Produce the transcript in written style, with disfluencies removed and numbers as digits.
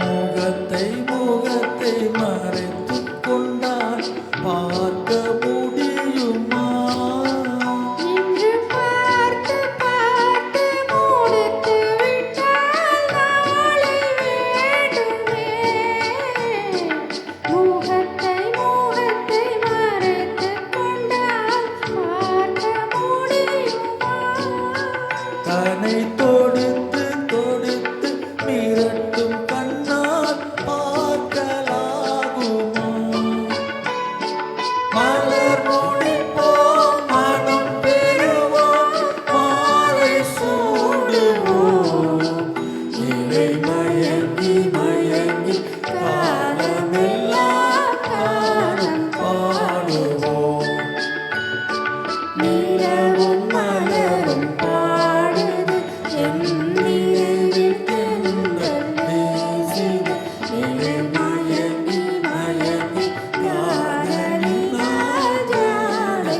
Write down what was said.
முகத்தை முகத்தை மறைத்துக் கொண்டால் பார்க்க முடியுமா? இன்று பார்த்து பார்த்து முடித்து விட்டால் நாளை வேண்டுமே. முகத்தை முகத்தை மறைத்துக் கொண்டால் பார்க்க முடியுமா? தன்னை தொடுத்து தொடுத்து மிரட்டும் கண்ணால் பார்க்கலாகுமா? மலர் முடிப்போம், மனம் பெறுவோம், மாலை சூடுவோம். இலை மயங்கி மயங்கி காலமெல்லாம் காலம் பாடுவோம். நிலவும் மலரும் பாடுது என் நினைவில் தென்றல் வீசுது. இலை மயங்கி மயங்கி காதலினால் ஜாடை